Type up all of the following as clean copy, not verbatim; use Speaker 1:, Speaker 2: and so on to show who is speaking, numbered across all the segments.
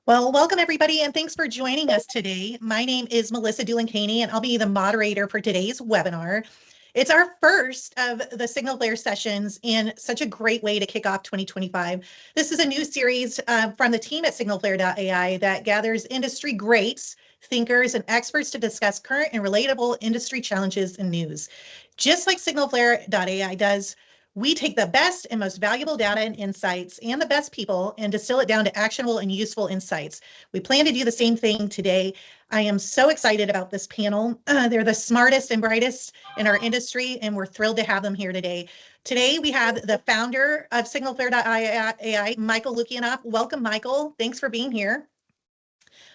Speaker 1: Well, welcome everybody, and thanks for joining us today. My name is Melissa Doolan-Caney, and I'll be the moderator for today's webinar. It's our first of the Signal Flare sessions and such a great way to kick off 2025. This is a new series from the team at signalflare.ai that gathers industry greats, thinkers, and experts to discuss current and relatable industry challenges and news. Just like signalflare.ai does, we take the best and most valuable data and insights and the best people and distill it down to actionable and useful insights. We plan to do the same thing today. I am so excited about this panel. They're the smartest and brightest in our industry, and we're thrilled to have them here today. Today, we have the founder of signalflare.ai, Michael Lukianoff. Welcome, Michael. Thanks for being here.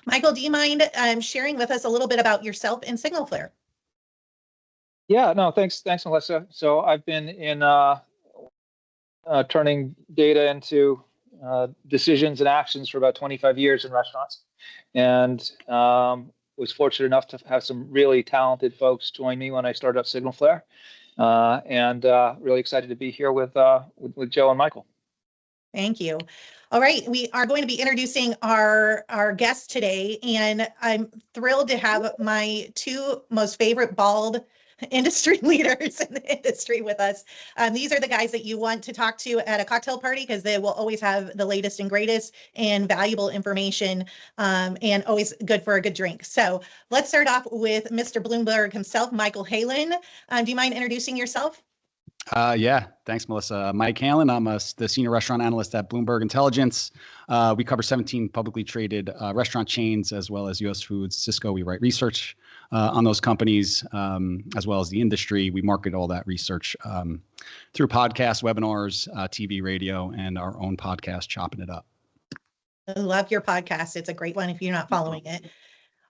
Speaker 1: Michael, do you mind sharing with us a little bit about yourself and Signalflare?
Speaker 2: Yeah, no, thanks, Melissa. So I've been in turning data into decisions and actions for about 25 years in restaurants, and was fortunate enough to have some really talented folks join me when I started up Signalflare, and really excited to be here with Joe and Michael.
Speaker 1: Thank you. All right, we are going to be introducing our guests today, and I'm thrilled to have my two most favorite bald industry leaders in the industry with us. These are the guys that you want to talk to at a cocktail party because they will always have the latest and greatest and valuable information, and always good for a good drink. So let's start off with Mr. Bloomberg himself, Michael Halen. Do you mind introducing yourself?
Speaker 3: Yeah, thanks, Melissa. Mike Halen, I'm the senior restaurant analyst at Bloomberg Intelligence. We cover 17 publicly traded restaurant chains as well as US Foods, Cisco. We write research on those companies as well as the industry. We market all that research through podcasts, webinars, TV, radio, and our own podcast, Chopping It Up.
Speaker 1: I love your podcast. It's a great one if you're not following it.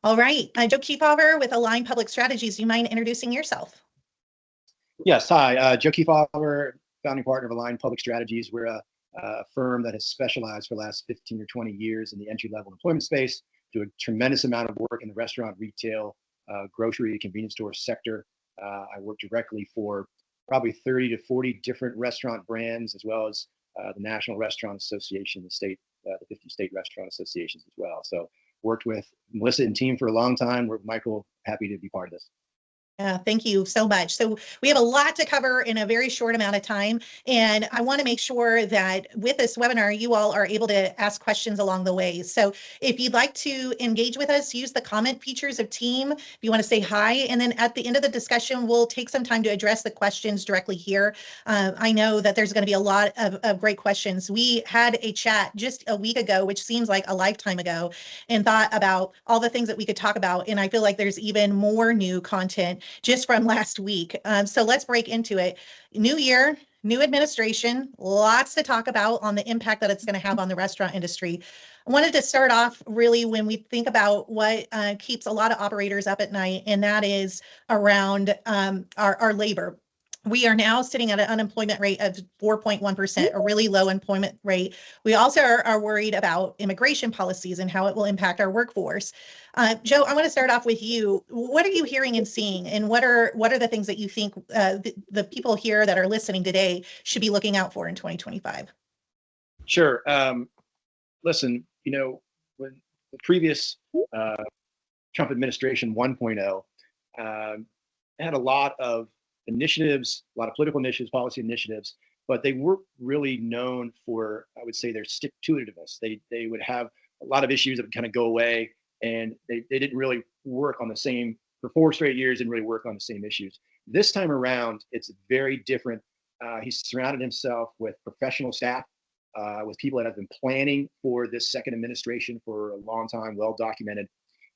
Speaker 1: All right, Joe Kefauver with Align Public Strategies. Do you mind introducing yourself?
Speaker 4: Yes, hi, Joe Kefauver, founding partner of Align Public Strategies. We're a firm that has specialized for the last 15 or 20 years in the entry-level employment space, do a tremendous amount of work in the restaurant, retail, grocery, convenience store sector. I work directly for probably 30 to 40 different restaurant brands, as well as the National Restaurant Association, the 50 state restaurant associations as well. So worked with Melissa and team for a long time. We're Michael, happy to be part of this.
Speaker 1: Thank you so much. So we have a lot to cover in a very short amount of time, and I want to make sure that with this webinar, you all are able to ask questions along the way. So if you'd like to engage with us, use the comment features of Team if you want to say hi, and then at the end of the discussion, we'll take some time to address the questions directly here. I know that there's going to be a lot of great questions. We had a chat just a week ago, which seems like a lifetime ago, and thought about all the things that we could talk about, and I feel like there's even more new content just from last week. So let's break into it. New year, new administration, lots to talk about on the impact that it's going to have on the restaurant industry. I wanted to start off really when we think about what keeps a lot of operators up at night, and that is around our labor. We are now sitting at an unemployment rate of 4.1%, a really low employment rate. We also are worried about immigration policies and how it will impact our workforce. Joe, I want to start off with you. What are you hearing and seeing, and what are the things that you think the people here that are listening today should be looking out for in 2025?
Speaker 4: Sure. Listen, when the previous Trump administration 1.0 had a lot of initiatives, a lot of political initiatives, policy initiatives, but they weren't really known for, I would say, their stick-to-itiveness. They would have a lot of issues that would kind of go away, and they didn't really work on the same, for 4 straight years, didn't really work on the same issues. This time around, it's very different. He's surrounded himself with professional staff, with people that have been planning for this second administration for a long time, well documented,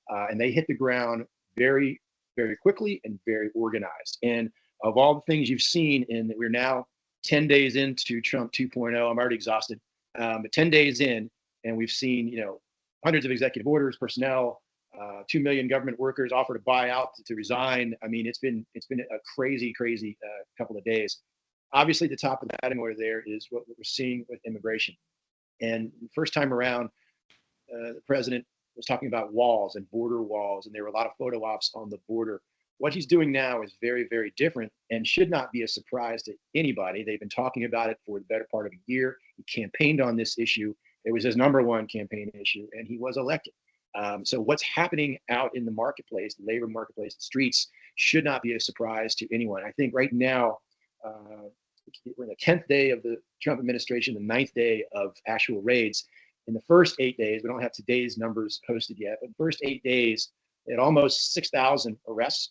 Speaker 4: and they hit the ground very, very quickly and very organized. And of all the things you've seen, we're now 10 days into Trump 2.0. I'm already exhausted, but 10 days in, and we've seen, hundreds of executive orders, personnel, 2 million government workers offer to buy out, to resign. I mean, it's been a crazy couple of days. Obviously, the top of that order there is what we're seeing with immigration. And first time around, the president was talking about walls and border walls, and there were a lot of photo ops on the border. What he's doing now is very, very different and should not be a surprise to anybody. They've been talking about it for the better part of a year. He campaigned on this issue, It was his number one campaign issue, and he was elected. So what's happening out in the marketplace, the labor marketplace, the streets, should not be a surprise to anyone. I think right now, we're in the 10th day of the Trump administration, the 9th day of actual raids. In the first 8 days, we don't have today's numbers posted yet, but the first 8 days, at almost 6,000 arrests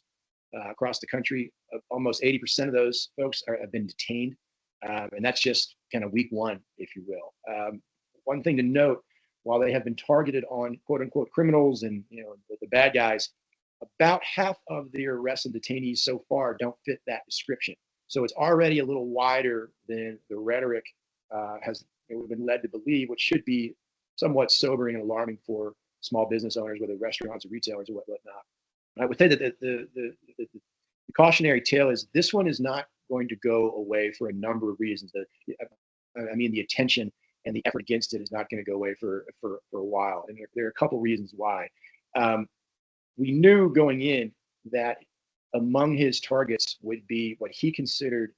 Speaker 4: across the country. Almost 80% of those folks have been detained. And that's just kind of week one, if you will. One thing to note, while they have been targeted on quote unquote criminals and the bad guys, about half of the arrests and detainees so far don't fit that description. So it's already a little wider than the rhetoric we've been led to believe, which should be somewhat sobering and alarming for small business owners, whether restaurants or retailers or whatnot. I would say that the cautionary tale is this one is not going to go away for a number of reasons. The attention and the effort against it is not going to go away for a while. And there are a couple reasons why. We knew going in that among his targets would be what he considered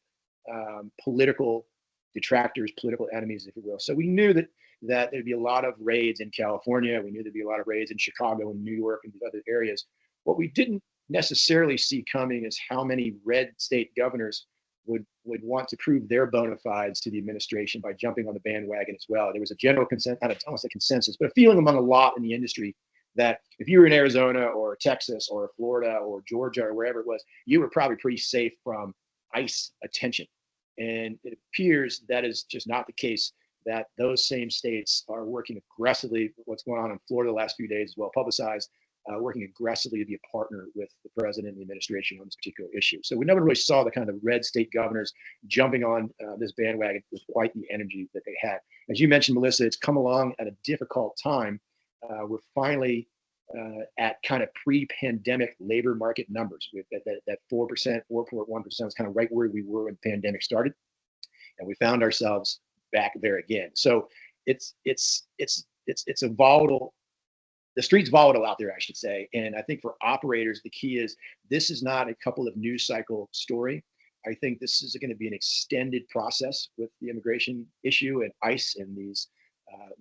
Speaker 4: political detractors, political enemies, if you will. So we knew that there'd be a lot of raids in California. We knew there'd be a lot of raids in Chicago and New York and these other areas. What we didn't necessarily see coming is how many red state governors would want to prove their bona fides to the administration by jumping on the bandwagon as well. There was a general consensus, I don't want to say consensus, but a feeling among a lot in the industry that if you were in Arizona or Texas or Florida or Georgia or wherever it was, you were probably pretty safe from ICE attention. And it appears that is just not the case, that those same states are working aggressively. What's going on in Florida the last few days is well publicized, working aggressively to be a partner with the president and the administration on this particular issue. So we never really saw the kind of red state governors jumping on this bandwagon with quite the energy that they had. As you mentioned, Melissa, it's come along at a difficult time. We're finally at kind of pre-pandemic labor market numbers. That 4%, 4.1% is kind of right where we were when the pandemic started, and we found ourselves back there again. So it's a volatile. The street's volatile out there, I should say. And I think for operators, the key is this is not a couple of news cycle story. I think this is going to be an extended process with the immigration issue and ICE and these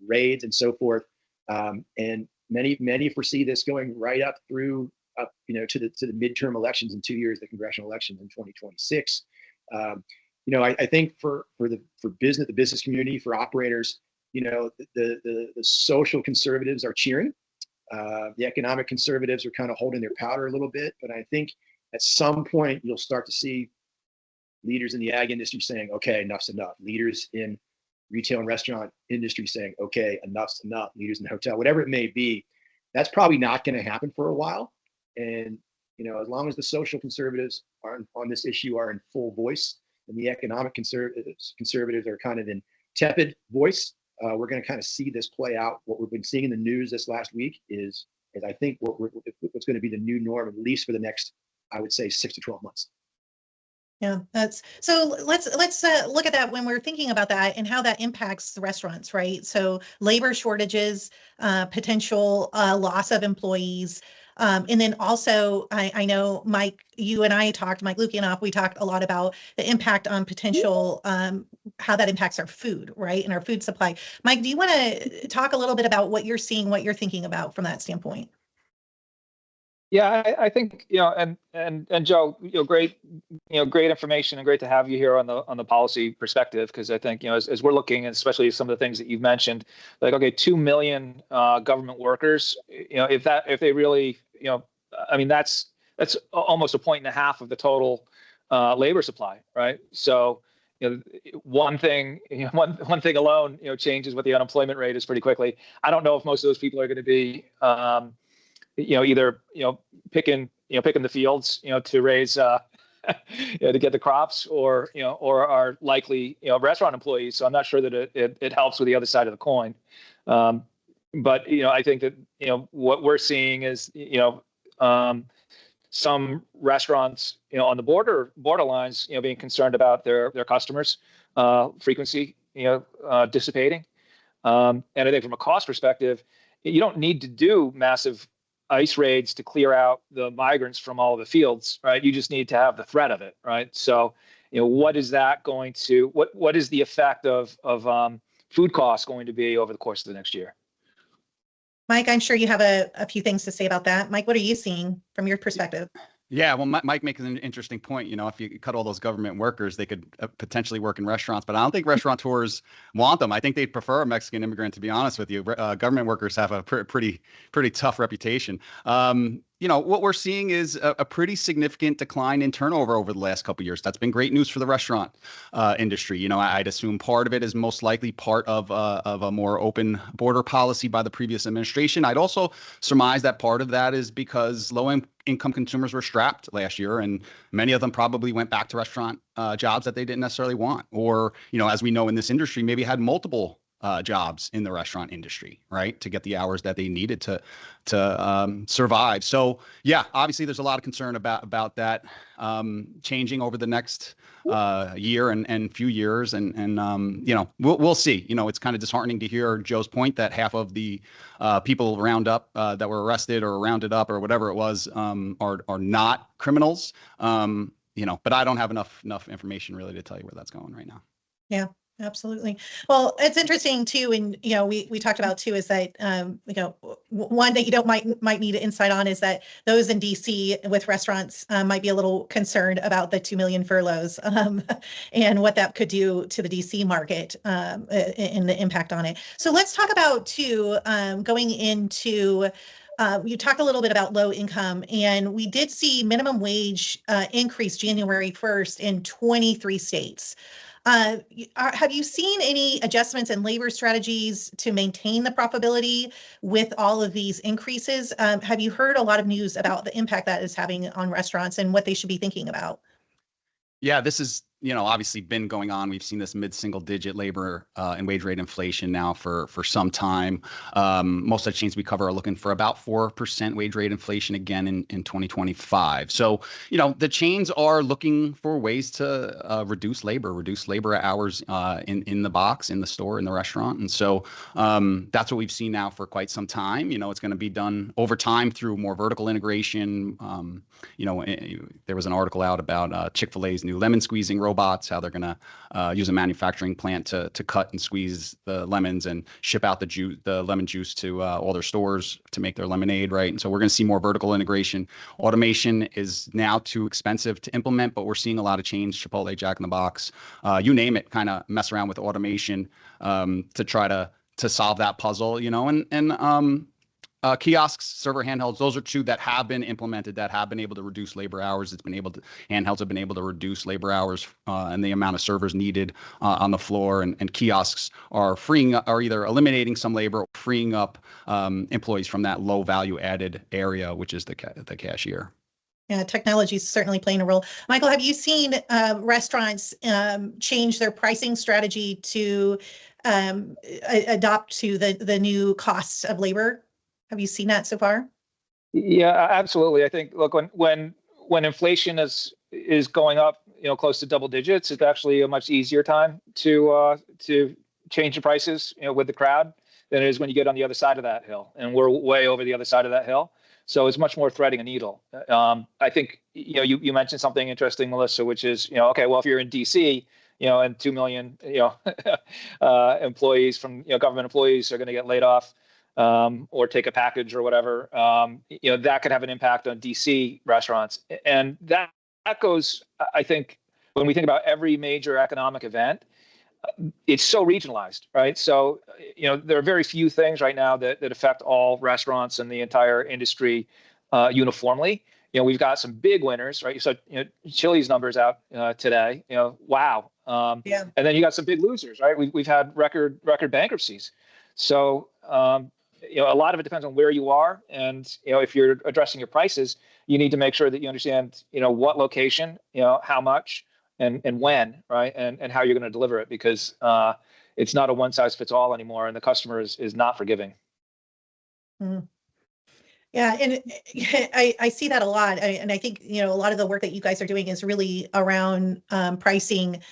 Speaker 4: raids and so forth. And many foresee this going right up through to the midterm elections in 2 years, the congressional elections in 2026. I think for the business community, for operators, the social conservatives are cheering. The economic conservatives are kind of holding their powder a little bit, but I think at some point you'll start to see leaders in the ag industry saying, okay, enough's enough. Leaders in retail and restaurant industry saying, okay, enough's enough. Leaders in the hotel, whatever it may be, that's probably not going to happen for a while. And, as long as the social conservatives on this issue are in full voice and the economic conservatives are kind of in tepid voice, we're going to kind of see this play out. What we've been seeing in the news this last week is I think what's going to be the new norm, at least for the next, I would say, 6 to 12 months.
Speaker 1: Yeah, that's so. Let's look at that when we're thinking about that and how that impacts the restaurants, right? So labor shortages, potential loss of employees, and then also I know Mike, you and I talked, Mike Lukianoff, we talked a lot about the impact on potential how that impacts our food, right, and our food supply. Mike, do you want to talk a little bit about what you're seeing, what you're thinking about from that standpoint?
Speaker 2: Yeah, I think and Joe, great information and great to have you here on the policy perspective, because I think as we're looking, and especially some of the things that you've mentioned, like 2 million government workers, if they really that's almost 1.5 points of the total labor supply, right? So one thing alone changes what the unemployment rate is pretty quickly. I don't know if most of those people are going to be either picking the fields to raise to get the crops, or are likely restaurant employees. So I'm not sure that it helps with the other side of the coin. But I think that what we're seeing is some restaurants on the borderlines being concerned about their customers frequency dissipating. And I think from a cost perspective, you don't need to do massive ICE raids to clear out the migrants from all the fields, right? You just need to have the threat of it, right? So, what is that going to? What is the effect of food costs going to be over the course of the next year.
Speaker 1: Mike, I'm sure you have a few things to say about that. Mike, what are you seeing from your perspective?
Speaker 3: Yeah, well, Mike makes an interesting point. You know, if you cut all those government workers, they could potentially work in restaurants, but I don't think restaurateurs want them. I think they'd prefer a Mexican immigrant, to be honest with you. Government workers have a pretty tough reputation. You know, what we're seeing is a pretty significant decline in turnover over the last couple of years. That's been great news for the restaurant industry. You know, I'd assume part of it is most likely part of a more open border policy by the previous administration. I'd also surmise that part of that is because low-income consumers were strapped last year, and many of them probably went back to restaurant jobs that they didn't necessarily want, or, you know, as we know in this industry, maybe had multiple jobs in the restaurant industry, right, to get the hours that they needed to survive. So yeah, obviously there's a lot of concern about that changing over the next year and few years, and you know, we'll see. You know, it's kind of disheartening to hear Joe's point that half of the people round up that were arrested or rounded up or whatever it was are not criminals. You know, but I don't have enough information really to tell you where that's going right now.
Speaker 1: Yeah. Absolutely. Well, it's interesting too, and you know, we talked about too is that you know, one that you don't might need insight on is that those in DC with restaurants might be a little concerned about the 2 million furloughs and what that could do to the DC market and the impact on it. So let's talk about too going into. You talked a little bit about low income, and we did see minimum wage increase January 1st in 23 states. Have you seen any adjustments in labor strategies to maintain the profitability with all of these increases? Have you heard a lot of news about the impact that is having on restaurants and what they should be thinking about?
Speaker 3: Yeah, this is, you know, obviously been going on. We've seen this mid-single digit labor and wage rate inflation now for some time. Most of the chains we cover are looking for about 4% wage rate inflation again in 2025. So, you know, the chains are looking for ways to reduce labor hours in the box, in the store, in the restaurant. And so that's what we've seen now for quite some time. You know, it's going to be done over time through more vertical integration. You know, there was an article out about Chick-fil-A's new lemon squeezing robots, how they're going to use a manufacturing plant to cut and squeeze the lemons and ship out the lemon juice to all their stores to make their lemonade, right? And so we're going to see more vertical integration. Automation is now too expensive to implement, but we're seeing a lot of change. Chipotle, Jack in the Box, you name it, kind of mess around with automation to try to solve that puzzle, you know, and kiosks, server handhelds, those are two that have been implemented that have been able to reduce labor hours. Handhelds have been able to reduce labor hours and the amount of servers needed on the floor. And kiosks are either eliminating some labor or freeing up employees from that low value added area, which is the cashier.
Speaker 1: Yeah, technology is certainly playing a role. Michael, have you seen restaurants change their pricing strategy to adopt to the new costs of labor? Have you seen that so far?
Speaker 2: Yeah, absolutely. I think, look, when inflation is going up, you know, close to double digits, it's actually a much easier time to change the prices, you know, with the crowd than it is when you get on the other side of that hill. And we're way over the other side of that hill. So it's much more threading a needle. I think, you know, you mentioned something interesting, Melissa, which is, you know, okay, well, if you're in DC, you know, and 2 million, you know, employees from, you know, government employees are going to get laid off. Or take a package or whatever, you know, that could have an impact on DC restaurants. And that goes, I think, when we think about every major economic event, it's so regionalized, right? So, you know, there are very few things right now that affect all restaurants and the entire industry uniformly. You know, we've got some big winners, right? So, you know, Chili's numbers out today, you know, wow. Yeah. And then you got some big losers, right? We've had record bankruptcies. So, you know, a lot of it depends on where you are. And, you know, if you're addressing your prices, you need to make sure that you understand, you know, what location, you know, how much and when, right? And how you're going to deliver it, because it's not a one size fits all anymore. And the customer is not forgiving.
Speaker 1: Mm. Yeah, and I see that a lot. And I think, you know, a lot of the work that you guys are doing is really around pricing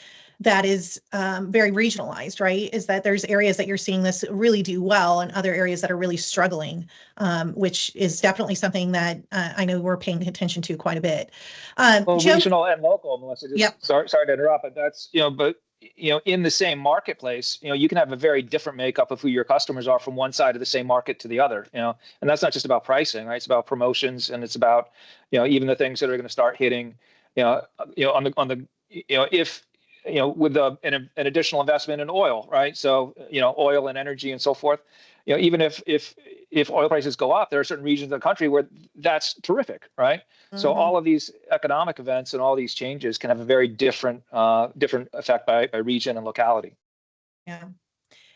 Speaker 1: that is very regionalized, right? Is that there's areas that you're seeing this really do well and other areas that are really struggling, which is definitely something that I know we're paying attention to quite a bit.
Speaker 2: Well, Joe, regional and local, Melissa. Sorry to interrupt, but that's, you know, but in the same marketplace, you can have a very different makeup of who your customers are from one side of the same market to the other, and that's not just about pricing, right? It's about promotions, and it's about, even the things that are going to start hitting, on the, if, with an additional investment in oil, right? So, oil and energy and so forth, even if oil prices go up, there are certain regions of the country where that's terrific, right? So all of these economic events and all these changes can have a very different effect by region and locality.
Speaker 1: Yeah.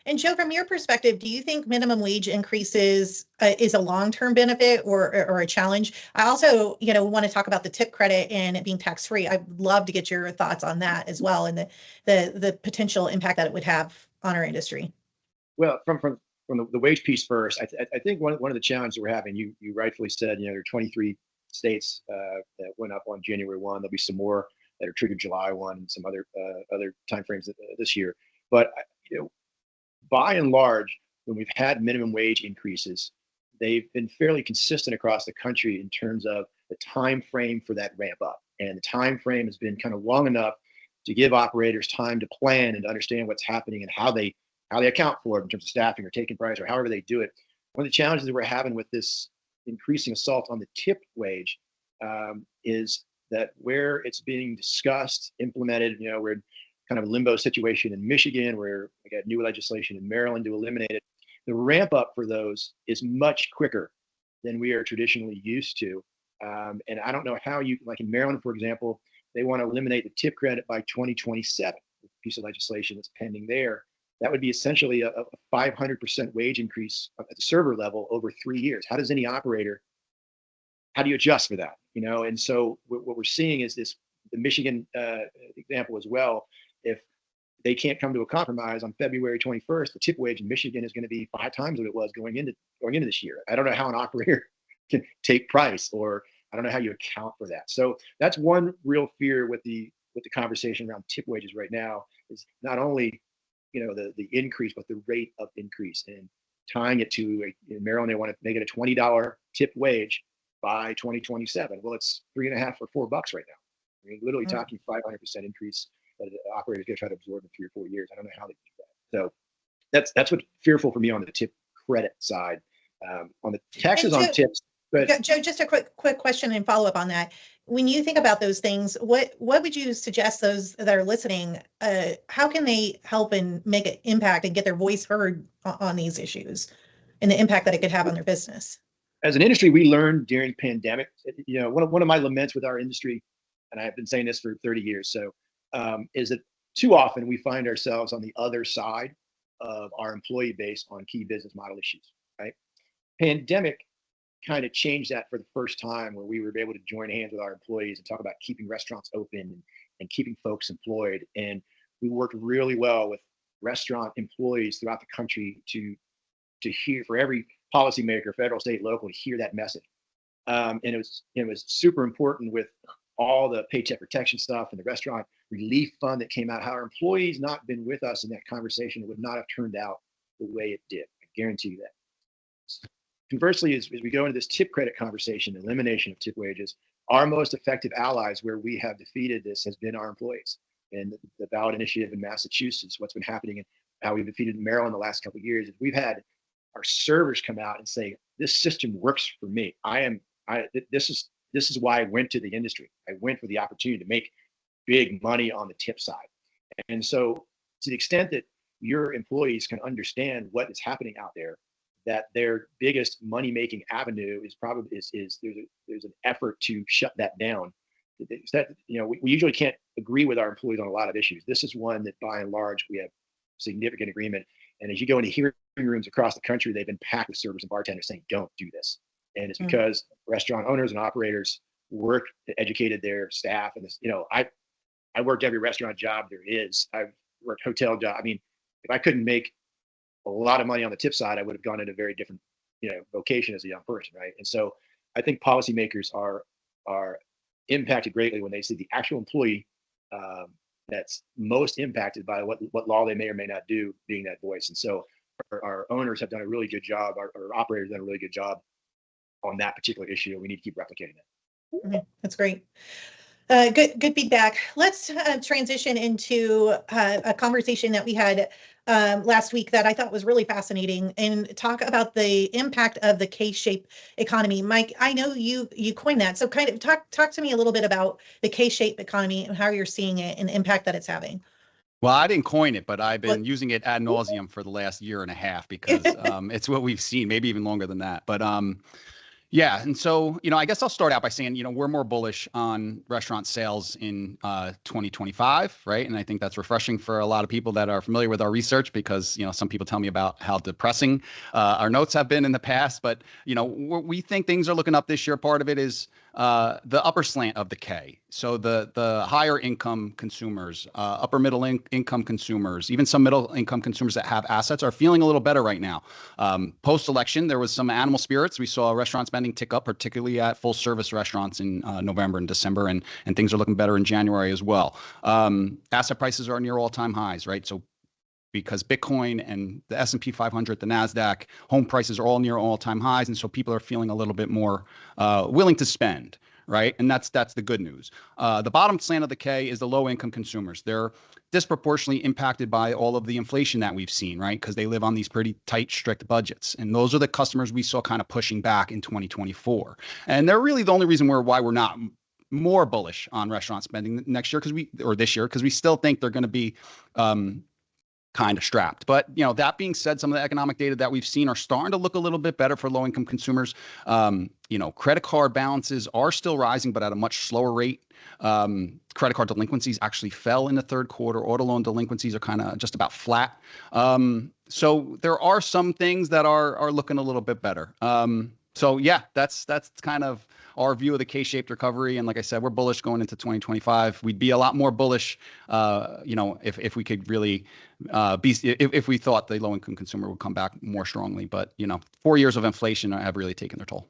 Speaker 1: And Joe, from your perspective, do you think minimum wage increases is a long-term benefit or a challenge? I also, want to talk about the tip credit and it being tax-free. I'd love to get your thoughts on that as well, and the potential impact that it would have on our industry.
Speaker 4: Well, from the wage piece first, I think one of the challenges we're having, you rightfully said, there are 23 states that went up on January 1. There'll be some more that are triggered July 1 and some other timeframes this year. But by and large, when we've had minimum wage increases, they've been fairly consistent across the country in terms of the time frame for that ramp up. And the time frame has been kind of long enough to give operators time to plan and to understand what's happening and how they account for it in terms of staffing or taking price or however they do it. One of the challenges that we're having with this increasing assault on the tip wage is that where it's being discussed, implemented, we're in kind of a limbo situation in Michigan where we got new legislation in Maryland to eliminate it. The ramp up for those is much quicker than we are traditionally used to. And I don't know how like in Maryland, for example, they want to eliminate the tip credit by 2027, a piece of legislation that's pending there. That would be essentially a 500% wage increase at the server level over 3 years. How does any operator, how do you adjust for that? And so what we're seeing is the Michigan example as well. If they can't come to a compromise on February 21st, the tip wage in Michigan is going to be 5 times what it was going into this year. I don't know how an operator can take price, or I don't know how you account for that. So that's one real fear with the conversation around tip wages right now, is not only the increase, but the rate of increase, and tying it to in Maryland, they want to make it a $20 tip wage by 2027. Well, it's $3.50 or $4 right now. I mean, literally talking 500% increase that operators going to try to absorb in 3 or 4 years. I don't know how they do that. So that's what's fearful for me on the tip credit side. On the taxes on tips.
Speaker 1: But Joe, just a quick question and follow up on that. When you think about those things, what would you suggest those that are listening? How can they help and make an impact and get their voice heard on these issues and the impact that it could have on their business?
Speaker 4: As an industry, we learned during pandemic. One of my laments with our industry, and I've been saying this for 30 years, so is that too often we find ourselves on the other side of our employee base on key business model issues. Right? Pandemic kind of changed that for the first time, where we were able to join hands with our employees and talk about keeping restaurants open and keeping folks employed. And we worked really well with restaurant employees throughout the country to hear, for every policymaker, federal, state, local, to hear that message. And it was super important with all the paycheck protection stuff and the restaurant relief fund that came out. How our employees not been with us in that conversation, it would not have turned out the way it did. I guarantee you that. Conversely, as we go into this tip credit conversation, elimination of tip wages, our most effective allies where we have defeated this has been our employees. And the ballot initiative in Massachusetts, what's been happening and how we've defeated Maryland the last couple of years, is we've had our servers come out and say, this system works for me. This is why I went to the industry. I went for the opportunity to make big money on the tip side. And so to the extent that your employees can understand what is happening out there, that their biggest money-making avenue is probably there's an effort to shut that down. We usually can't agree with our employees on a lot of issues. This is one that by and large we have significant agreement. And as you go into hearing rooms across the country, they've been packed with servers and bartenders saying, don't do this. And it's because restaurant owners and operators worked, educated their staff. And this, I worked every restaurant job there is. I've worked hotel job. I mean, if I couldn't make a lot of money on the tip side, I would have gone in a very different, vocation as a young person, right? And so I think policymakers are impacted greatly when they see the actual employee that's most impacted by what law they may or may not do being that voice. And so our owners have done a really good job. Our operators have done a really good job on that particular issue. We need to keep replicating it.
Speaker 1: That's great. Good feedback. Let's transition into a conversation that we had last week that I thought was really fascinating, and talk about the impact of the K-shaped economy. Mike, I know you coined that, so kind of talk to me a little bit about the K-shaped economy and how you're seeing it and the impact that it's having.
Speaker 3: Well, I didn't coin it, but I've been
Speaker 1: What-
Speaker 3: using it ad nauseum for the last year and a half because it's what we've seen, maybe even longer than that. But yeah. And so, I guess I'll start out by saying, we're more bullish on restaurant sales in 2025, right? And I think that's refreshing for a lot of people that are familiar with our research because, some people tell me about how depressing our notes have been in the past. But, we think things are looking up this year. Part of it is the upper slant of the K. So the higher income consumers, upper middle income consumers, even some middle income consumers that have assets are feeling a little better right now. Post-election, there was some animal spirits. We saw restaurant spending tick up, particularly at full service restaurants in November and December, and things are looking better in January as well. Asset prices are near all-time highs, right? So because Bitcoin and the S&P 500, the NASDAQ, home prices are all near all-time highs. And so people are feeling a little bit more willing to spend, right? And that's the good news. The bottom slant of the K is the low-income consumers. They're disproportionately impacted by all of the inflation that we've seen, right? Because they live on these pretty tight, strict budgets. And those are the customers we saw kind of pushing back in 2024. And they're really the only reason why we're not more bullish on restaurant spending next year or this year, because we still think they're going to be kind of strapped. But, that being said, some of the economic data that we've seen are starting to look a little bit better for low income consumers. Credit card balances are still rising, but at a much slower rate. Credit card delinquencies actually fell in the third quarter. Auto loan delinquencies are kind of just about flat. So there are some things that are looking a little bit better. So yeah, that's kind of our view of the K-shaped recovery. And like I said, we're bullish going into 2025. We'd be a lot more bullish, if we could really if we thought the low-income consumer would come back more strongly. But 4 years of inflation have really taken their toll.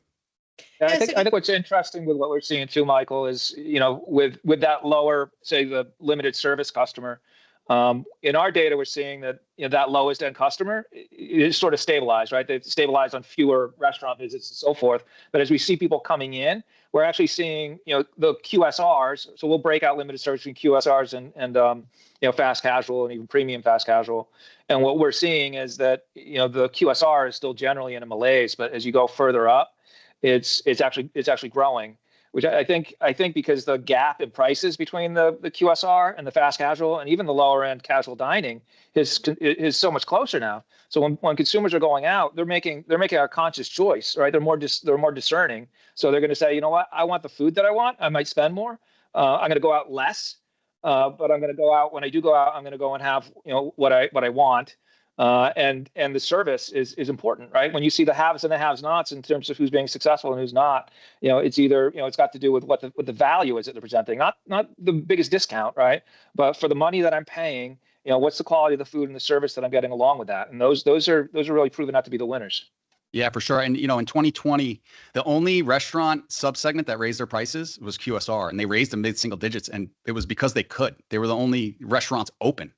Speaker 2: Yeah, I think what's interesting with what we're seeing too, Michael, is with that lower, say, the limited service customer. In our data, we're seeing that that lowest end customer is sort of stabilized, right? They've stabilized on fewer restaurant visits and so forth. But as we see people coming in, we're actually seeing the QSRs. So we'll break out limited service between QSRs and fast casual and even premium fast casual. And what we're seeing is that the QSR is still generally in a malaise, but as you go further up, it's actually growing. Which I think because the gap in prices between the QSR and the fast casual and even the lower end casual dining is so much closer now. So when consumers are going out, they're making a conscious choice, right? They're more discerning. So they're going to say, you know what, I want the food that I want. I might spend more. I'm going to go out less, but I'm going to go out. When I do go out, I'm going to go and have what I want. And the service is important, right? When you see the haves and the have-nots in terms of who's being successful and who's not, it's either it's got to do with what the value is that they're presenting, not the biggest discount, right? But for the money that I'm paying, what's the quality of the food and the service that I'm getting along with that? And those are really proven out to be the winners.
Speaker 3: Yeah, for sure. And in 2020, the only restaurant subsegment that raised their prices was QSR, and they raised them mid-single digits, and it was because they could. They were the only restaurants open.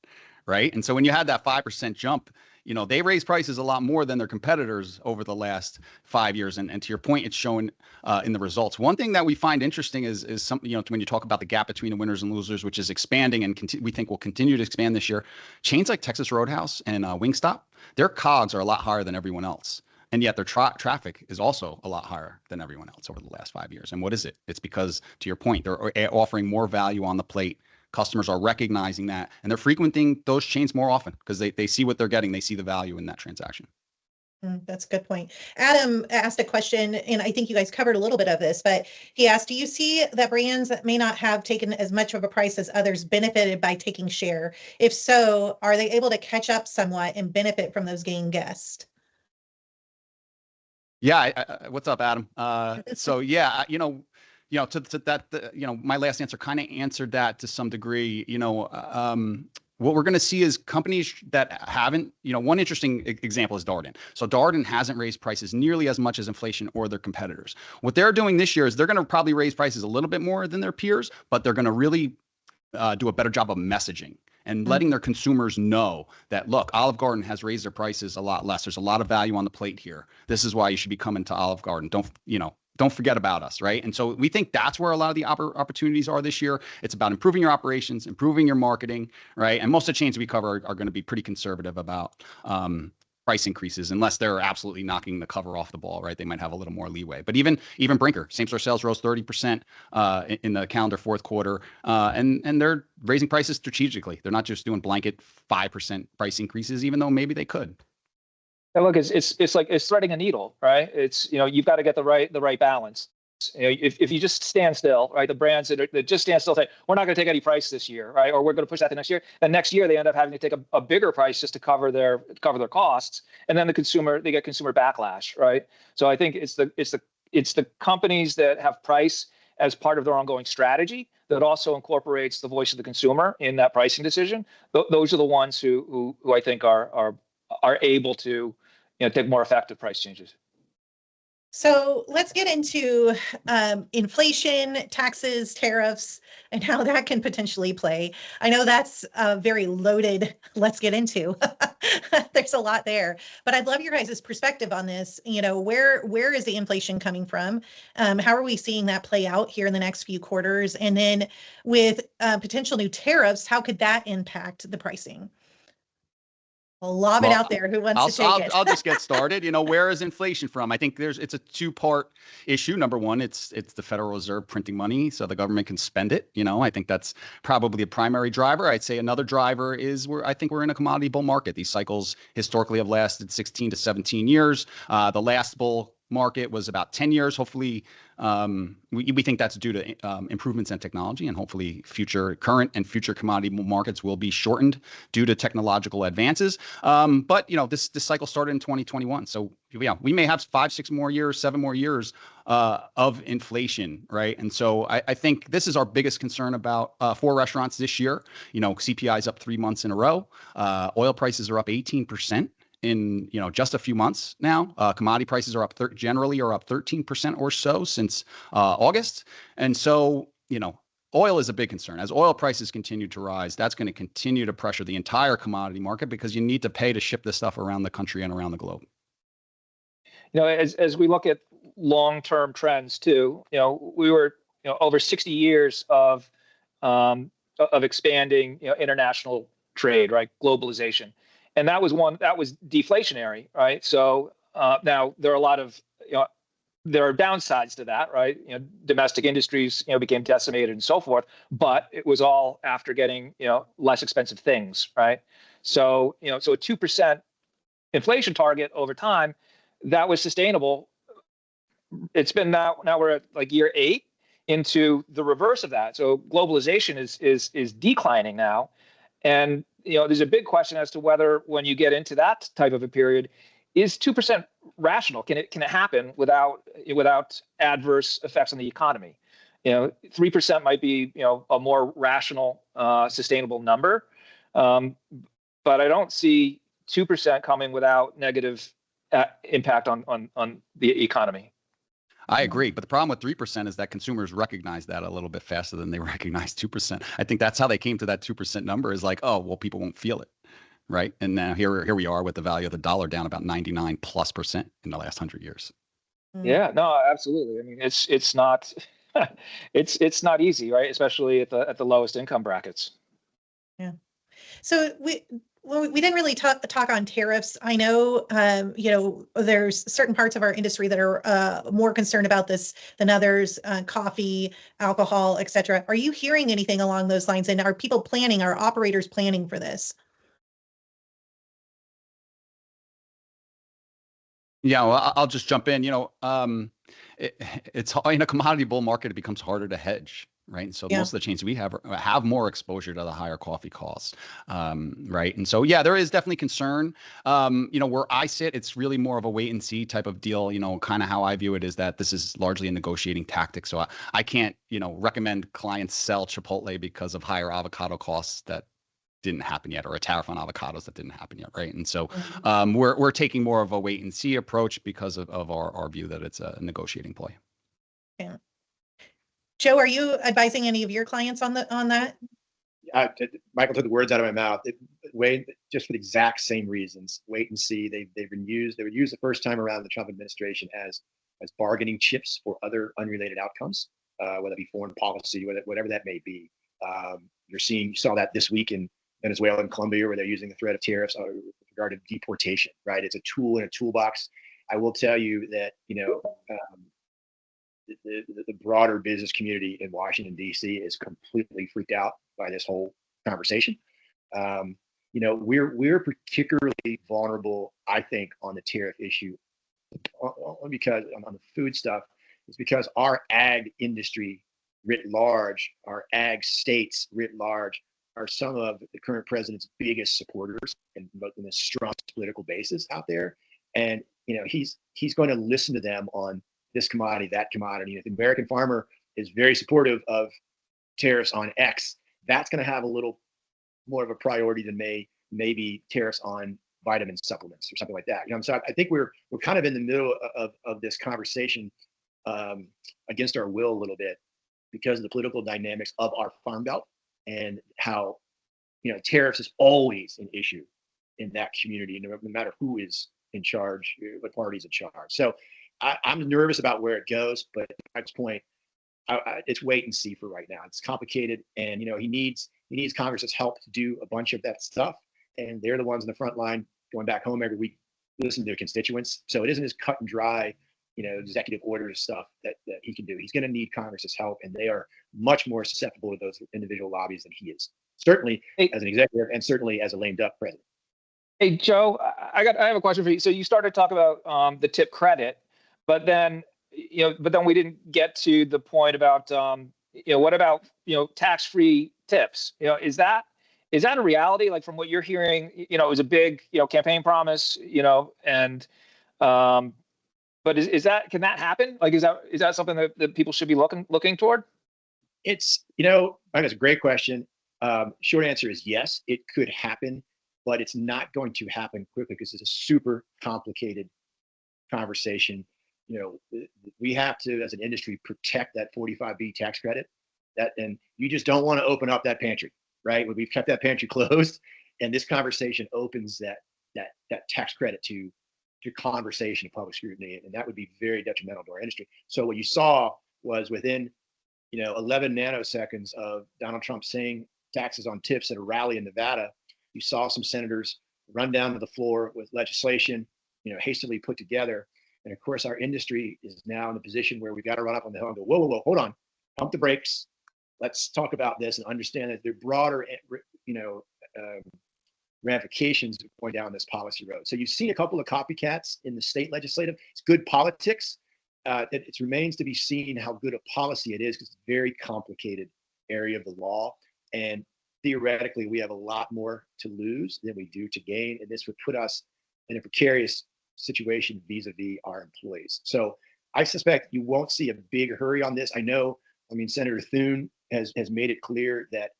Speaker 3: Right. And so when you had that 5% jump, they raised prices a lot more than their competitors over the last 5 years. And to your point, it's shown in the results. One thing that we find interesting is some, when you talk about the gap between the winners and losers, which is expanding and we think will continue to expand this year. Chains like Texas Roadhouse and Wingstop, their COGS are a lot higher than everyone else. And yet their traffic is also a lot higher than everyone else over the last 5 years. And what is it? It's because, to your point, they're offering more value on the plate. Customers are recognizing that, and they're frequenting those chains more often because they see what they're getting. They see the value in that transaction.
Speaker 1: That's a good point. Adam asked a question, and I think you guys covered a little bit of this, but he asked, do you see that brands that may not have taken as much of a price as others benefited by taking share? If so, are they able to catch up somewhat and benefit from those gained guests?
Speaker 3: Yeah. What's up, Adam? So yeah, to that, my last answer kind of answered that to some degree. What we're going to see is companies that haven't, one interesting example is Darden. So Darden hasn't raised prices nearly as much as inflation or their competitors. What they're doing this year is they're going to probably raise prices a little bit more than their peers, but they're going to really do a better job of messaging and letting their consumers know that, look, Olive Garden has raised their prices a lot less. There's a lot of value on the plate here. This is why you should be coming to Olive Garden. Don't don't forget about us, right? And so we think that's where a lot of the opportunities are this year. It's about improving your operations, improving your marketing, right? And most of the chains we cover are going to be pretty conservative about price increases, unless they're absolutely knocking the cover off the ball, right? They might have a little more leeway. But even Brinker, same-store sales rose 30% in the calendar fourth quarter, and they're raising prices strategically. They're not just doing blanket 5% price increases, even though maybe they could.
Speaker 2: And look, it's like it's threading a needle, right? It's, you've got to get the right balance. If you just stand still, right, the brands that just stand still say, we're not going to take any price this year, right, or we're going to push that to next year, then next year they end up having to take a bigger price just to cover their costs, and then they get consumer backlash, right? So I think it's the companies that have price as part of their ongoing strategy that also incorporates the voice of the consumer in that pricing decision. Those are the ones who I think are able to take more effective price changes.
Speaker 1: So let's get into inflation, taxes, tariffs, and how that can potentially play. I know that's very loaded. Let's get into. There's a lot there, but I'd love your guys' perspective on this. Where is the inflation coming from? How are we seeing that play out here in the next few quarters? And then with potential new tariffs, how could that impact the pricing? I'll lob it out there. Who wants to take it?
Speaker 3: I'll just get started. Where is inflation from? I think it's a two-part issue. Number one, it's the Federal Reserve printing money so the government can spend it. I think that's probably a primary driver. I'd say another driver is I think we're in a commodity bull market. These cycles historically have lasted 16 to 17 years. The last bull market was about 10 years. Hopefully, we think that's due to improvements in technology, and hopefully current and future commodity markets will be shortened due to technological advances. But this cycle started in 2021. So yeah, we may have 5, 6 more years, 7 more years of inflation, right? And so I think this is our biggest concern for restaurants this year. CPI is up 3 months in a row. Oil prices are up 18%. In just a few months now. Commodity prices are up generally up 13% or so since August. And so, oil is a big concern. As oil prices continue to rise, that's going to continue to pressure the entire commodity market because you need to pay to ship this stuff around the country and around the globe.
Speaker 2: As we look at long-term trends too, we were over 60 years of expanding international trade, right? Globalization. And that was deflationary, right? So now there are a lot of, there are downsides to that, right? Domestic industries, became decimated and so forth, but it was all after getting, less expensive things, right? So, so a 2% inflation target over time, that was sustainable. It's been now we're at like year 8 into the reverse of that. So globalization is declining now. And there's a big question as to whether, when you get into that type of a period, is 2% rational? Can it happen without adverse effects on the economy? 3% might be a more rational, sustainable number, but I don't see 2% coming without negative impact on the economy.
Speaker 3: I agree. But the problem with 3% is that consumers recognize that a little bit faster than they recognize 2%. I think that's how they came to that 2% number, is like, oh, well, people won't feel it. Right. And now here we are with the value of the dollar down about 99+% in the last 100 years.
Speaker 2: Yeah, no, absolutely. I mean, it's not it's not easy, right? Especially at the lowest income brackets.
Speaker 1: Yeah. So we didn't really talk on tariffs. I know, there's certain parts of our industry that are more concerned about this than others, coffee, alcohol, et cetera. Are you hearing anything along those lines? And are operators planning for this?
Speaker 3: Yeah, well, I'll just jump in. It's in a commodity bull market, it becomes harder to hedge. Right. So most of the chains we have more exposure to the higher coffee costs. Right. And so, yeah, there is definitely concern. Where I sit, it's really more of a wait and see type of deal. Kind of how I view it is that this is largely a negotiating tactic. So I can't, recommend clients sell Chipotle because of higher avocado costs that didn't happen yet, or a tariff on avocados that didn't happen yet. Right. And so we're taking more of a wait and see approach because of our view that it's a negotiating play.
Speaker 1: Yeah. Joe, are you advising any of your clients on that?
Speaker 4: Michael took the words out of my mouth. Just for the exact same reasons. Wait and see. They were used the first time around the Trump administration as as bargaining chips for other unrelated outcomes, whether it be foreign policy, whatever that may be. You saw that this week in Venezuela and Colombia, where they're using the threat of tariffs with regard to deportation, right? It's a tool in a toolbox. I will tell you that, the broader business community in Washington, D.C. is completely freaked out by this whole conversation. We're particularly vulnerable, I think, on the tariff issue, only because on the food stuff, it's because our ag industry writ large, our ag states writ large, are some of the current president's biggest supporters and the strongest political bases out there. And he's going to listen to them on this commodity, that commodity. If the American farmer is very supportive of tariffs on X, that's going to have a little more of a priority than maybe tariffs on vitamin supplements or something like that. So I think we're kind of in the middle of this conversation against our will a little bit because of the political dynamics of our farm belt and how tariffs is always an issue in that community, no matter who is in charge, what party's in charge. So I'm nervous about where it goes, but at Mike's point, it's wait and see for right now. It's complicated, and he needs Congress's help to do a bunch of that stuff, and they're the ones in the front line going back home every week, listening to their constituents. So it isn't as cut and dry, executive orders stuff that he can do. He's going to need Congress's help, and they are much more susceptible to those individual lobbies than he is. Certainly as an executive, and certainly as a lame duck president.
Speaker 2: Hey, Joe, I have a question for you. So you started to talk about the tip credit, but then we didn't get to the point about what about tax-free tips? Is that a reality? Like from what you're hearing, it was a big campaign promise, and but can that happen? Like is that something that people should be looking toward?
Speaker 4: It's I think it's a great question. Short answer is yes, it could happen, but it's not going to happen quickly because it's a super complicated conversation. We have to, as an industry, protect that 45B tax credit. And you just don't want to open up that pantry, right? We've kept that pantry closed, and this conversation opens that tax credit to conversation and public scrutiny, and that would be very detrimental to our industry. So what you saw was within 11 nanoseconds of Donald Trump saying taxes on tips at a rally in Nevada, you saw some senators run down to the floor with legislation, hastily put together. And of course, our industry is now in the position where we've got to run up on the hill and go, whoa, hold on, pump the brakes. Let's talk about this and understand that there are broader, ramifications going down this policy road. So you've seen a couple of copycats in the state legislative. It's good politics. It remains to be seen how good a policy it is because it's a very complicated area of the law. And theoretically, we have a lot more to lose than we do to gain. And this would put us in a precarious situation vis-a-vis our employees. So I suspect you won't see a big hurry on this. Senator Thune has made it clear that,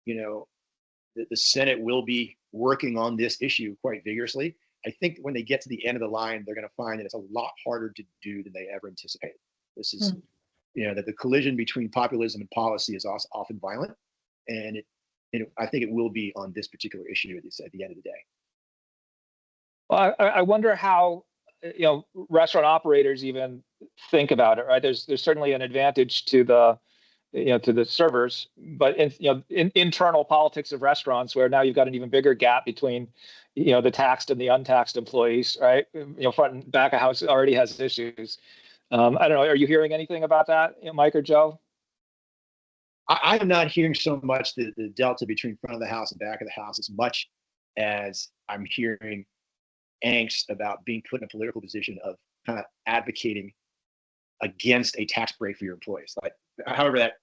Speaker 4: the Senate will be working on this issue quite vigorously. I think when they get to the end of the line, they're going to find that it's a lot harder to do than they ever anticipated. This is, that the collision between populism and policy is also often violent. And I think it will be on this particular issue at the end of the day.
Speaker 2: Well, I wonder how restaurant operators even think about it, right? There's certainly an advantage to the servers, but in internal politics of restaurants, where now you've got an even bigger gap between the taxed and the untaxed employees, right? Front and back of house already has issues. I don't know. Are you hearing anything about that, Mike or Joe?
Speaker 4: I'm not hearing so much the delta between front of the house and back of the house as much as I'm hearing angst about being put in a political position of kind of advocating against a tax break for your employees. However, that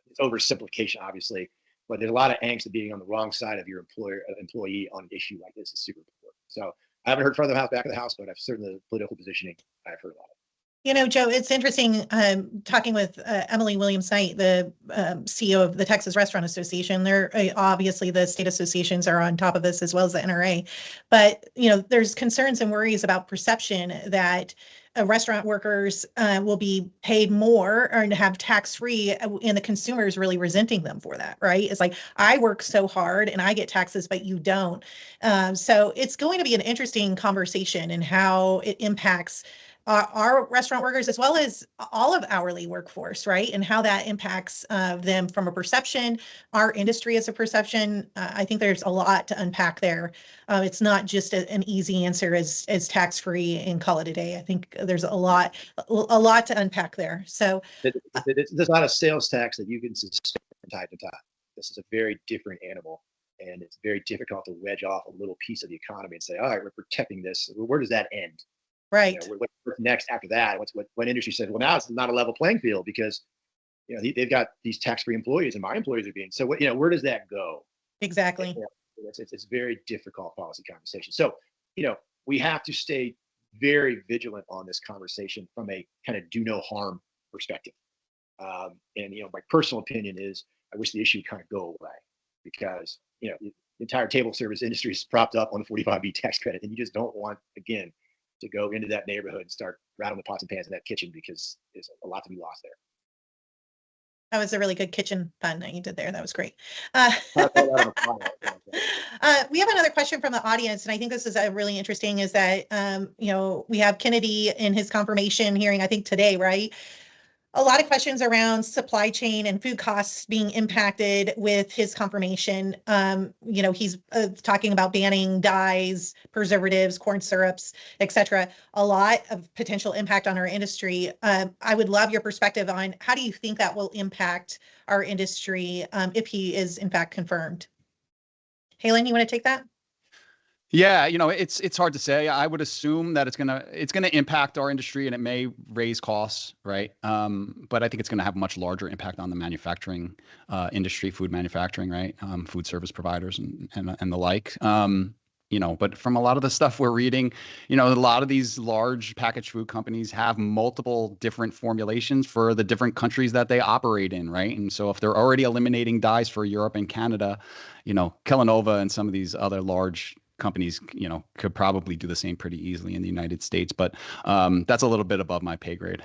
Speaker 4: it's oversimplification, obviously, but there's a lot of angst of being on the wrong side of your employee on an issue like this is super important. So I haven't heard front of the house, back of the house, but I've certainly the political positioning I've heard about it.
Speaker 1: Joe, it's interesting talking with Emily Williams-Knight, the CEO of the Texas Restaurant Association. They're obviously the state associations are on top of this as well as the NRA. But, there's concerns and worries about perception that restaurant workers will be paid more or have tax-free, and the consumer is really resenting them for that, right? It's like, I work so hard and I get taxes, but you don't. So it's going to be an interesting conversation and how it impacts our restaurant workers as well as all of hourly workforce, right? And how that impacts them from a perception, our industry as a perception. I think there's a lot to unpack there. It's not just an easy answer as tax-free and call it a day. I think there's a lot to unpack there. So
Speaker 4: there's not a sales tax that you can suspend from time to time. This is a very different animal, and it's very difficult to wedge off a little piece of the economy and say, all right, we're protecting this. Where does that end?
Speaker 1: right.
Speaker 4: What's next after that? What industry says, well, now it's not a level playing field because they've got these tax-free employees and my employees are being, so where does that go?
Speaker 1: Exactly.
Speaker 4: It's very difficult policy conversation. So we have to stay very vigilant on this conversation from a kind of do no harm perspective. And my personal opinion is I wish the issue would kind of go away because the entire table service industry is propped up on the 45B tax credit, and you just don't want, again, to go into that neighborhood and start rattling the pots and pans in that kitchen because there's a lot to be lost there.
Speaker 1: That was a really good kitchen pun that you did there. That was great. We have another question from the audience, and I think this is really interesting, is that, we have Kennedy in his confirmation hearing, I think today, right? A lot of questions around supply chain and food costs being impacted with his confirmation. He's talking about banning dyes, preservatives, corn syrups, etc. A lot of potential impact on our industry. I would love your perspective on how do you think that will impact our industry if he is in fact confirmed. Halen, you want to take that?
Speaker 3: Yeah, it's hard to say. I would assume that it's gonna impact our industry and it may raise costs, right? But I think it's gonna have a much larger impact on the manufacturing industry, food manufacturing, right? Food service providers and the like. But from a lot of the stuff we're reading, a lot of these large packaged food companies have multiple different formulations for the different countries that they operate in, right? And so if they're already eliminating dyes for Europe and Canada, Kellanova and some of these other large companies, could probably do the same pretty easily in the United States. But that's a little bit above my pay grade.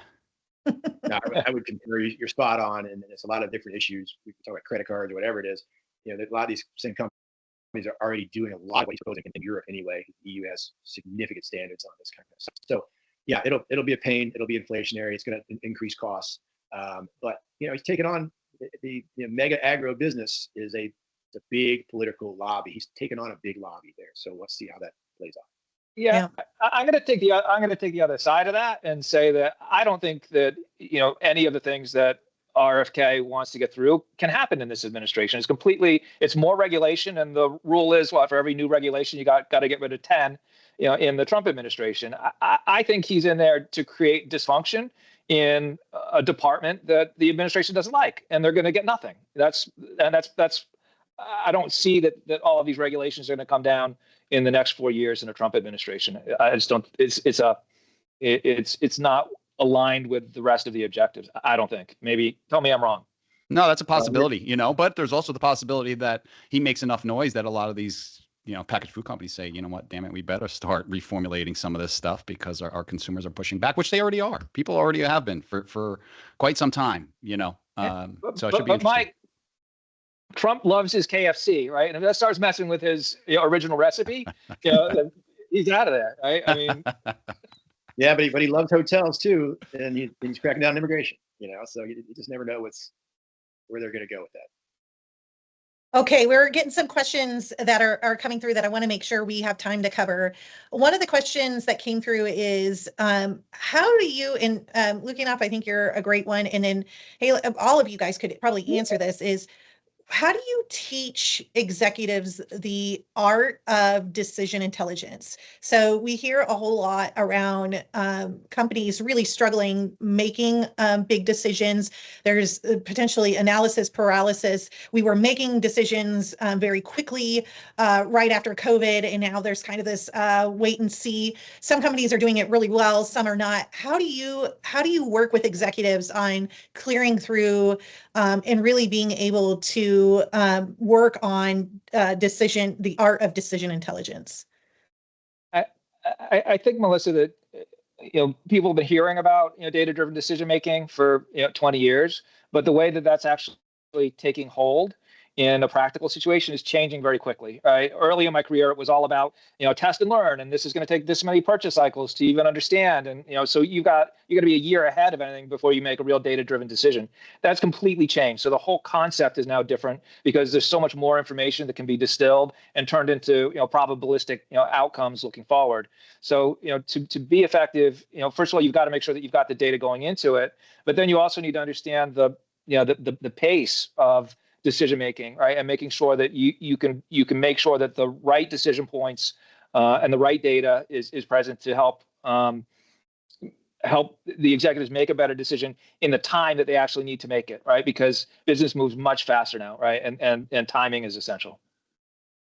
Speaker 4: No, I would concur. You're spot on, and it's a lot of different issues. We can talk about credit cards or whatever it is. A lot of these same companies are already doing a lot of what he's proposing in Europe anyway. The EU has significant standards on this kind of stuff. So yeah, it'll be a pain. It'll be inflationary. It's going to increase costs. But he's taken on the mega agro business is a big political lobby. He's taken on a big lobby there. So let's see how that plays out.
Speaker 2: Yeah. I'm going to take the other side of that and say that I don't think that any of the things that RFK wants to get through can happen in this administration. It's more regulation, and the rule is, well, for every new regulation you got to get rid of 10. In the Trump administration, I think he's in there to create dysfunction in a department that the administration doesn't like, and they're going to get nothing. That's I don't see that all of these regulations are going to come down in the next 4 years in a Trump administration. I just don't. It's not aligned with the rest of the objectives. I don't think. Maybe tell me I'm wrong.
Speaker 3: No, that's a possibility. But there's also the possibility that he makes enough noise that a lot of these packaged food companies say, you know what, damn it, we better start reformulating some of this stuff because our consumers are pushing back, which they already are. People already have been for quite some time. So it should be interesting.
Speaker 2: Trump loves his KFC, right? And if that starts messing with his original recipe, he's out of there, right? I mean,
Speaker 4: yeah, but he loves hotels too, and he's cracking down on immigration. So you just never know where they're going to go with that.
Speaker 1: Okay, we're getting some questions that are coming through that I want to make sure we have time to cover. One of the questions that came through is, how do you, and looking up, I think you're a great one, and then hey, all of you guys could probably answer this, is how do you teach executives the art of decision intelligence? So we hear a whole lot around companies really struggling making big decisions. There's potentially analysis paralysis. We were making decisions very quickly right after COVID, and now there's kind of this wait and see. Some companies are doing it really well, some are not. How do you work with executives on clearing through and really being able to work on the art of decision intelligence?
Speaker 2: I think, Melissa, that people have been hearing about data-driven decision making for 20 years, but the way that that's actually taking hold in a practical situation is changing very quickly. Right? Early in my career, it was all about test and learn, and this is going to take this many purchase cycles to even understand, and so you got to be a year ahead of anything before you make a real data-driven decision. That's completely changed. So the whole concept is now different because there's so much more information that can be distilled and turned into probabilistic outcomes looking forward. So to be effective, first of all, you've got to make sure that you've got the data going into it, but then you also need to understand the pace of decision making, right, and making sure that you can make sure that the right decision points and the right data is present to help the executives make a better decision in the time that they actually need to make it, right? Because business moves much faster now, right? And timing is essential.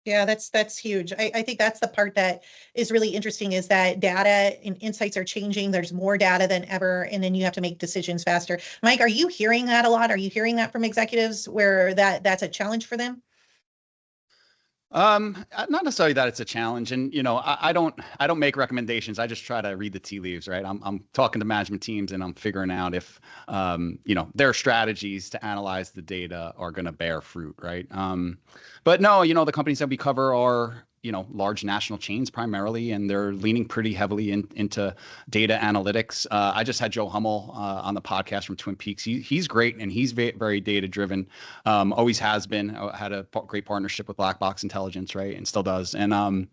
Speaker 1: Yeah, that's huge. I think that's the part that is really interesting, is that data and insights are changing. There's more data than ever, and then you have to make decisions faster. Mike, are you hearing that a lot? Are you hearing that from executives where that's a challenge for them?
Speaker 3: Not necessarily that it's a challenge, and I don't make recommendations. I just try to read the tea leaves, right? I'm talking to management teams and I'm figuring out if their strategies to analyze the data are going to bear fruit, right? But no, the companies that we cover are large national chains primarily, and they're leaning pretty heavily into data analytics. I just had Joe Hummel on the podcast from Twin Peaks. He's great, and he's very data driven. Always has been. Had a great partnership with Black Box Intelligence, right, and still does. And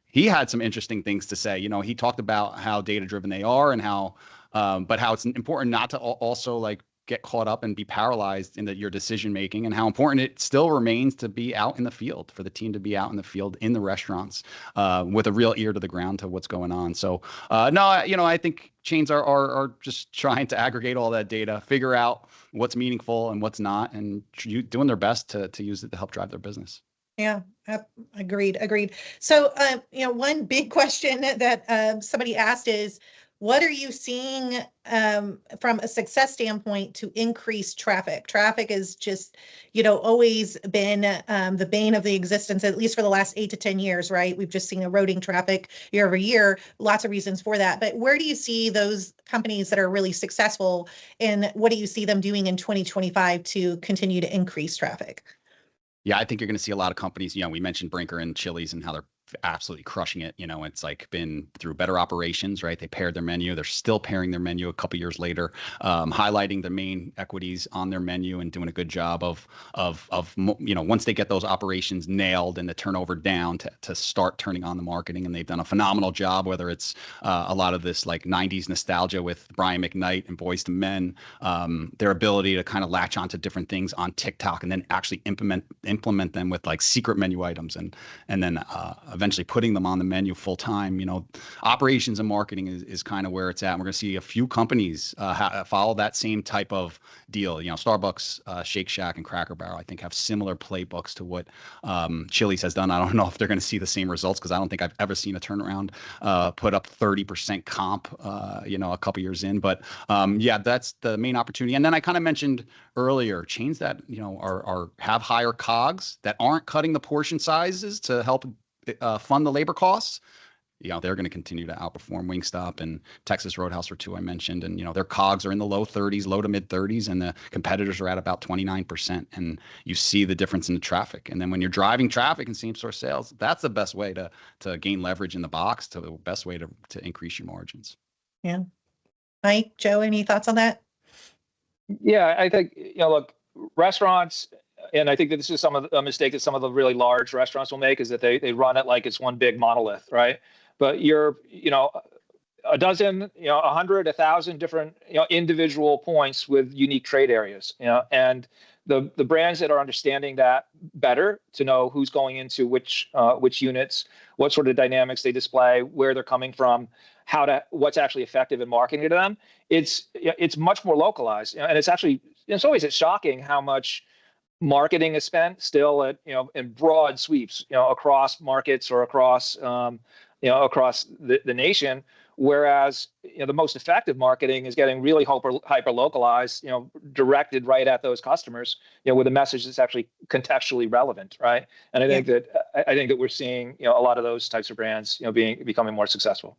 Speaker 3: he had some interesting things to say. He talked about how data driven they are, and how it's important not to also like get caught up and be paralyzed in your decision making, and how important it still remains to be out in the field, for the team to be out in the field in the restaurants with a real ear to the ground to what's going on. So no, I think chains are just trying to aggregate all that data, figure out what's meaningful and what's not, and doing their best to use it to help drive their business.
Speaker 1: Yeah, agreed. So, one big question that somebody asked is, what are you seeing from a success standpoint to increase traffic? Traffic has just, always been the bane of the existence, at least for the last 8 to 10 years, right? We've just seen eroding traffic year over year. Lots of reasons for that. But where do you see those companies that are really successful, and what do you see them doing in 2025 to continue to increase traffic?
Speaker 3: Yeah, I think you're going to see a lot of companies. We mentioned Brinker and Chili's and how they're absolutely crushing it. It's like been through better operations, right? They paired their menu. They're still pairing their menu a couple years later, highlighting the main equities on their menu and doing a good job of once they get those operations nailed and the turnover down, to start turning on the marketing. And they've done a phenomenal job, whether it's a lot of this like 90s nostalgia with Brian McKnight and Boys to Men, their ability to kind of latch onto different things on TikTok and then actually implement them with like secret menu items, and then eventually putting them on the menu full time. Operations and marketing is kind of where it's at. And we're going to see a few companies follow that same type of deal. Starbucks, Shake Shack, and Cracker Barrel, I think, have similar playbooks to what Chili's has done. I don't know if they're going to see the same results, because I don't think I've ever seen a turnaround put up 30% comp, a couple years in. But yeah, that's the main opportunity. And then I kind of mentioned earlier, chains that have higher COGS, that aren't cutting the portion sizes to help fund the labor costs. They're going to continue to outperform. Wingstop and Texas Roadhouse are two I mentioned, and their COGS are in the low 30s, low to mid 30s, and the competitors are at about 29%. And you see the difference in the traffic. And then when you're driving traffic and same store sales, that's the best way to gain leverage in the box, to the best way to increase your margins.
Speaker 1: Yeah, Mike, Joe, any thoughts on that?
Speaker 2: Yeah, I think look, restaurants. And I think that this is a mistake that some of the really large restaurants will make, is that they run it like it's one big monolith, right? But you're, a dozen, 100, 1,000 different, individual points with unique trade areas, and the brands that are understanding that better, to know who's going into which units, what sort of dynamics they display, where they're coming from, what's actually effective in marketing to them. It's much more localized, and it's shocking how much marketing is spent still at in broad sweeps across markets or across across the nation, whereas the most effective marketing is getting really hyper localized, directed right at those customers, with a message that's actually contextually relevant, right? And I think that we're seeing a lot of those types of brands becoming more successful.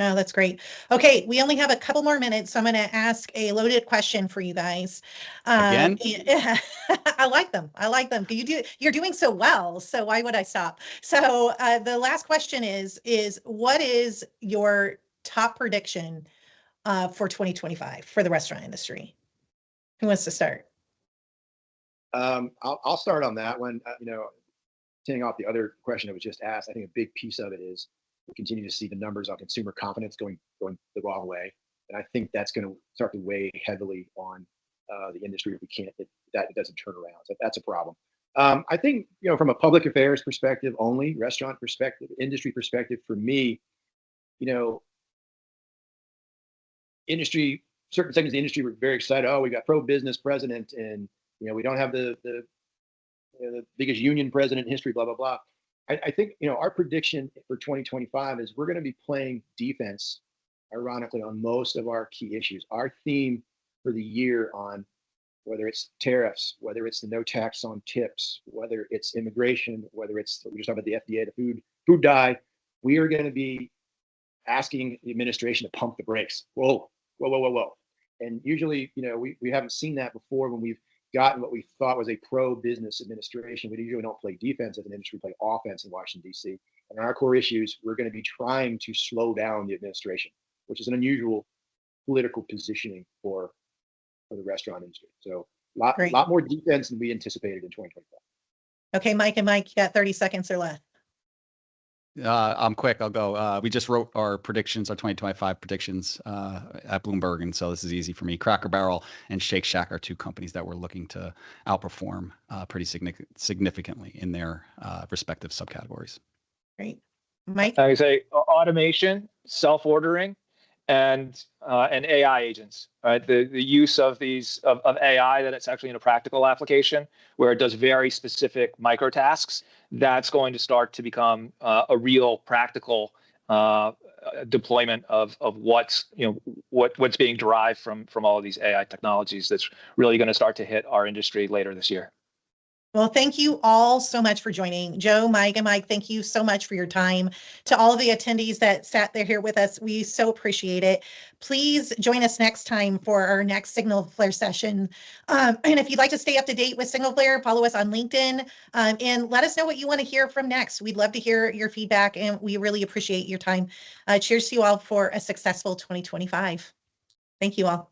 Speaker 1: Oh, that's great. Okay, we only have a couple more minutes, so I'm going to ask a loaded question for you guys.
Speaker 3: Again?
Speaker 1: Yeah, I like them. I like them. You're doing so well, so why would I stop? So the last question is what is your top prediction for 2025 for the restaurant industry? Who wants to start?
Speaker 4: I'll start on that one. Taking off the other question that was just asked, I think a big piece of it is we continue to see the numbers on consumer confidence going the wrong way, and I think that's going to start to weigh heavily on the industry if we can't if that it doesn't turn around. So that's a problem. I think from a public affairs perspective, only restaurant perspective, industry perspective, for me, you know, industry certain segments of the industry were very excited. Oh, we got pro business president, and we don't have the biggest union president in history, blah, blah, blah. I think, our prediction for 2025 is we're going to be playing defense, ironically, on most of our key issues. Our theme for the year on whether it's tariffs, whether it's the no tax on tips, whether it's immigration, whether it's, we just talked about the FDA, the food dye, we are going to be asking the administration to pump the brakes. Whoa, whoa, whoa, whoa, whoa. And usually, we haven't seen that before when we've gotten what we thought was a pro-business administration. We usually don't play defense as an industry, we play offense in Washington, D.C. And on our core issues, we're going to be trying to slow down the administration, which is an unusual political positioning for the restaurant industry. So a lot more defense than we anticipated in 2025.
Speaker 1: Okay, Mike, you got 30 seconds or less.
Speaker 3: I'm quick. I'll go. We just wrote our predictions, our 2025 predictions at Bloomberg, and so this is easy for me. Cracker Barrel and Shake Shack are two companies that we're looking to outperform pretty significantly in their respective subcategories.
Speaker 1: Great. Mike?
Speaker 2: I would say automation, self-ordering, and AI agents, right? The use of these of AI that it's actually in a practical application where it does very specific micro tasks. That's going to start to become a real practical deployment of what's what's being derived from all of these AI technologies. That's really going to start to hit our industry later this year.
Speaker 1: Well, thank you all so much for joining. Joe, Mike, and Mike, thank you so much for your time. To all of the attendees that sat there here with us, we so appreciate it. Please join us next time for our next Signal Flare session. And if you'd like to stay up to date with Signal Flare, follow us on LinkedIn and let us know what you want to hear from next. We'd love to hear your feedback, and we really appreciate your time. Cheers to you all for a successful 2025. Thank you all.